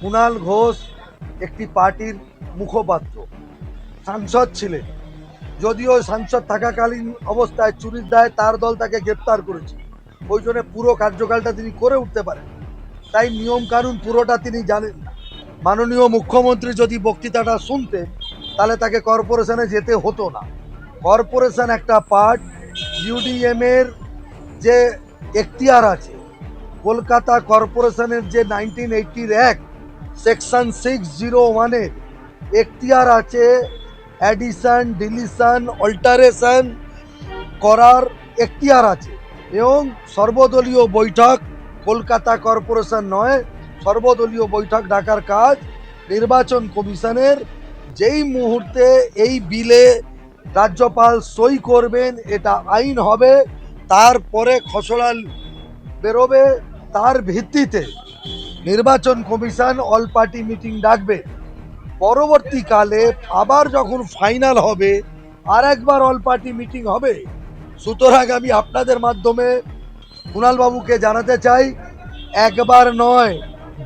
কুণাল ঘোষ একটি পার্টির মুখপাত্র, সাংসদ ছিলেন। যদিও সাংসদ থাকাকালীন অবস্থায় চুরির দায়ে তার দল তাকে গ্রেপ্তার করেছে, ওই জন্য পুরো কার্যকালটা তিনি করে উঠতে পারেন, তাই নিয়ম কানুন পুরোটা তিনি জানেন না। মাননীয় মুখ্যমন্ত্রী যদি বক্তৃতাটা শুনতেন তাহলে তাকে কর্পোরেশনে যেতে হতো না। কর্পোরেশন একটা পার্ট, ইউডিএম এর যে এখতিয়ার আছে, কলকাতা কর্পোরেশনের যে 1980 অ্যাক্ট সেকশন 601-এর এখতিয়ার আছে, অ্যাডিশন, ডিলিশন, অল্টারেশন করার এখতিয়ার আছে। এবং সর্বদলীয় বৈঠক, কলকাতা কর্পোরেশন নয়, সর্বদলীয় বৈঠক ডাকার কাজ নির্বাচন কমিশনের। যেই মুহূর্তে এই বিলে রাজ্যপাল সই করবেন, এটা আইন হবে, তারপরে খসড়া বেরোবে, তার ভিত্তিতে নির্বাচন কমিশন অল পার্টি মিটিং ডাকবে। পরবর্তীকালে আবার যখন ফাইনাল হবে আর একবার অল পার্টি মিটিং হবে। সুতরাং আমি আপনাদের মাধ্যমে কুণাল বাবুকে জানাতে চাই, একবার নয়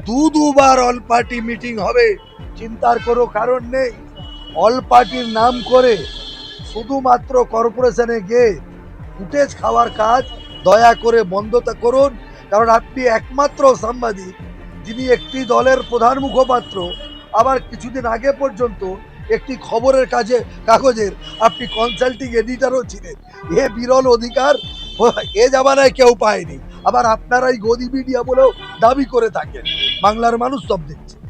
দুবার অল পার্টি মিটিং হবে, চিন্তার কোনো কারণ নেই। অল পার্টির নাম করে শুধুমাত্র কর্পোরেশনে গিয়ে ফুটেজ খাওয়ার কাজ দয়া করে বন্ধ করুন, কারণ আপনি একমাত্র সাংবাদিক যিনি একটি দলের প্রধান মুখপাত্র, আবার কিছুদিন আগে পর্যন্ত একটি খবরের কাগজের আপনি কনসাল্টিং এডিটরও ছিলেন। এ বিরল অধিকার এ জামানায় কেউ পায়নি, আবার আপনারাই গদি মিডিয়া বলেও দাবি করে থাকেন। বাংলার মানুষ সব দেখছে।